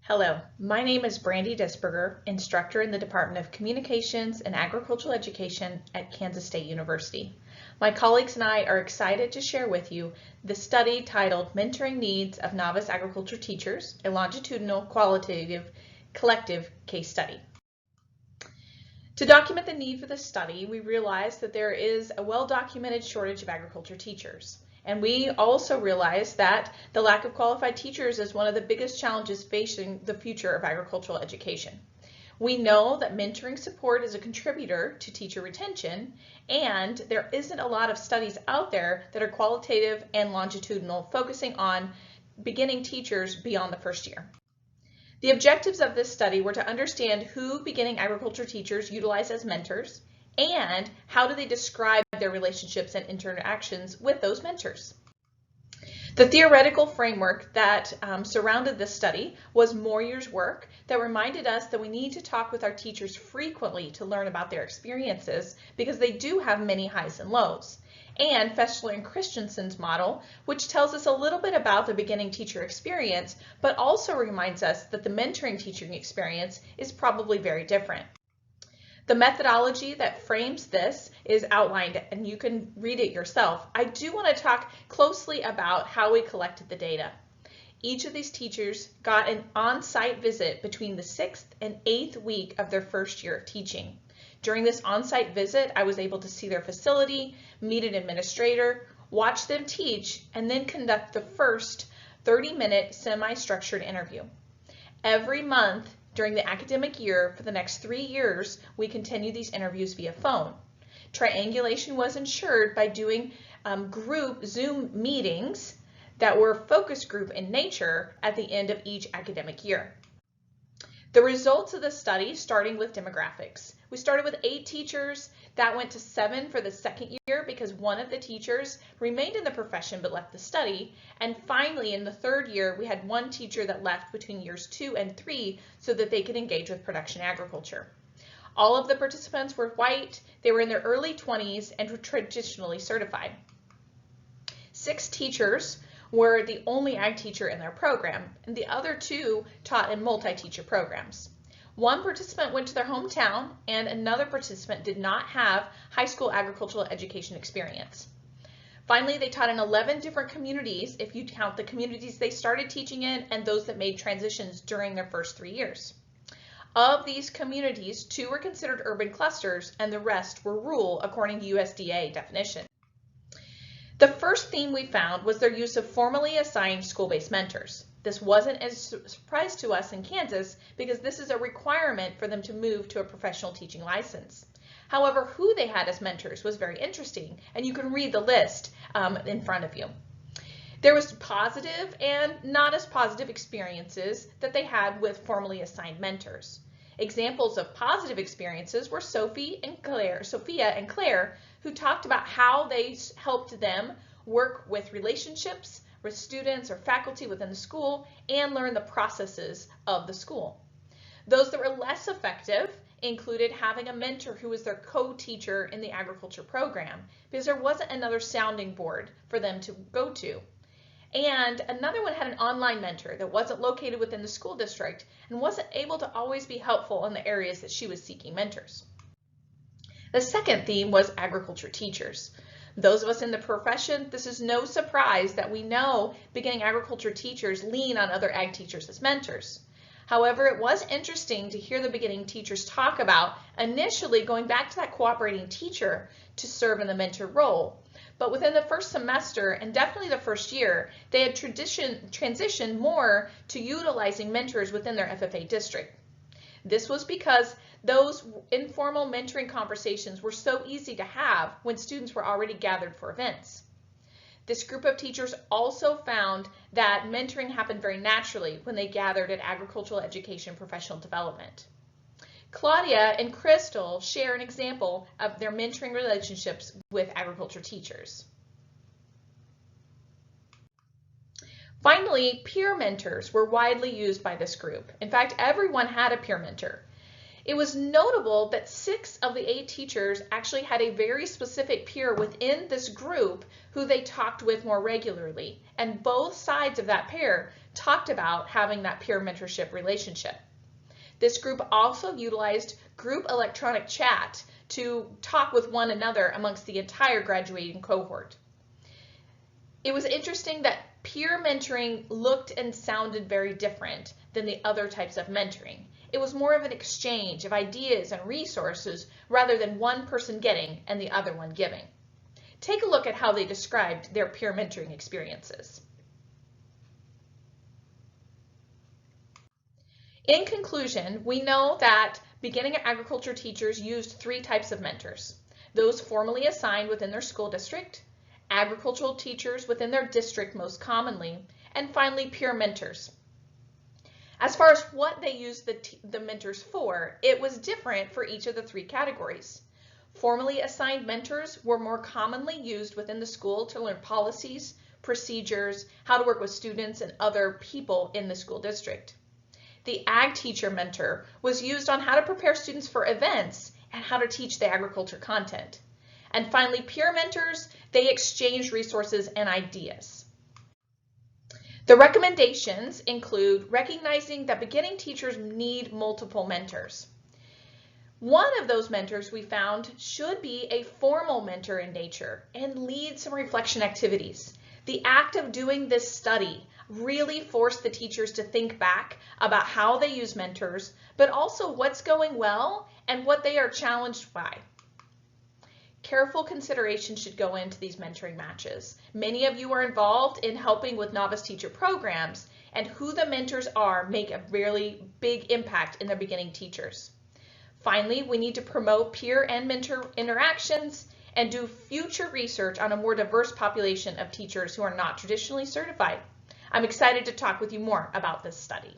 Hello, my name is Brandy Disberger, instructor in the Department of Communications and Agricultural Education at Kansas State University. My colleagues and I are excited to share with you the study titled Mentoring Needs of Novice Agriculture Teachers, a longitudinal, qualitative, collective case study. To document the need for this study, we realized that there is a well-documented shortage of agriculture teachers. And we also realized that the lack of qualified teachers is one of the biggest challenges facing the future of agricultural education. We know that mentoring support is a contributor to teacher retention, and there isn't a lot of studies out there that are qualitative and longitudinal, focusing on beginning teachers beyond the first year. The objectives of this study were to understand who beginning agriculture teachers utilize as mentors and how do they describe their relationships and interactions with those mentors. The theoretical framework that surrounded this study was more years' work that reminded us that we need to talk with our teachers frequently to learn about their experiences because they do have many highs and lows. And Fessler and Christensen's model, which tells us a little bit about the beginning teacher experience, but also reminds us that the mentoring teaching experience is probably very different. The methodology that frames this is outlined, and you can read it yourself. I do want to talk closely about how we collected the data. Each of these teachers got an on-site visit between the 6th and 8th week of their first year of teaching. During this on-site visit, I was able to see their facility, meet an administrator, watch them teach, and then conduct the first 30-minute semi-structured interview. Every month during the academic year for the next 3 years, we continue these interviews via phone. Triangulation was ensured by doing group Zoom meetings that were focus group in nature at the end of each academic year. The results of the study, starting with demographics. We started with 8 teachers. That went to 7 for the second year because one of the teachers remained in the profession but left the study. And finally, in the third year, we had 1 teacher that left between years 2 and 3 so that they could engage with production agriculture. All of the participants were white. They were in their early 20s and were traditionally certified. 6 teachers were the only ag teacher in their program, and the other 2 taught in multi-teacher programs. 1 participant went to their hometown, and another participant did not have high school agricultural education experience. Finally, they taught in 11 different communities, if you count the communities they started teaching in and those that made transitions during their first 3 years. Of these communities, 2 were considered urban clusters, and the rest were rural, according to USDA definition. The first theme we found was their use of formally assigned school-based mentors. This wasn't a surprise to us in Kansas because this is a requirement for them to move to a professional teaching license. However, who they had as mentors was very interesting, and you can read the list in front of you. There was positive and not as positive experiences that they had with formally assigned mentors. Examples of positive experiences were Sophia and Claire, who talked about how they helped them work with relationships with students or faculty within the school and learn the processes of the school. Those that were less effective included having a mentor who was their co-teacher in the agriculture program because there wasn't another sounding board for them to go to. And another one had an online mentor that wasn't located within the school district and wasn't able to always be helpful in the areas that she was seeking mentors. The second theme was agriculture teachers. Those of us in the profession, this is no surprise that we know beginning agriculture teachers lean on other ag teachers as mentors. However, it was interesting to hear the beginning teachers talk about initially going back to that cooperating teacher to serve in the mentor role. But within the first semester, and definitely the first year, they had transitioned more to utilizing mentors within their FFA district. This was because those informal mentoring conversations were so easy to have when students were already gathered for events. This group of teachers also found that mentoring happened very naturally when they gathered at agricultural education professional development. Claudia and Crystal share an example of their mentoring relationships with agriculture teachers. Finally, peer mentors were widely used by this group. In fact, everyone had a peer mentor. It was notable that 6 of the 8 teachers actually had a very specific peer within this group who they talked with more regularly, and both sides of that pair talked about having that peer mentorship relationship. This group also utilized group electronic chat to talk with one another amongst the entire graduating cohort. It was interesting that peer mentoring looked and sounded very different than the other types of mentoring. It was more of an exchange of ideas and resources rather than one person getting and the other one giving. Take a look at how they described their peer mentoring experiences. In conclusion, we know that beginning agriculture teachers used three types of mentors: those formally assigned within their school district, agricultural teachers within their district most commonly, and finally peer mentors. As far as what they used the mentors for, it was different for each of the three categories. Formally assigned mentors were more commonly used within the school to learn policies, procedures, how to work with students and other people in the school district. The ag teacher mentor was used on how to prepare students for events and how to teach the agriculture content. And finally, peer mentors, they exchanged resources and ideas. The recommendations include recognizing that beginning teachers need multiple mentors. One of those mentors we found should be a formal mentor in nature and lead some reflection activities. The act of doing this study really forced the teachers to think back about how they use mentors, but also what's going well and what they are challenged by. Careful consideration should go into these mentoring matches. Many of you are involved in helping with novice teacher programs, and who the mentors are make a really big impact in their beginning teachers. Finally, we need to promote peer and mentor interactions and do future research on a more diverse population of teachers who are not traditionally certified. I'm excited to talk with you more about this study.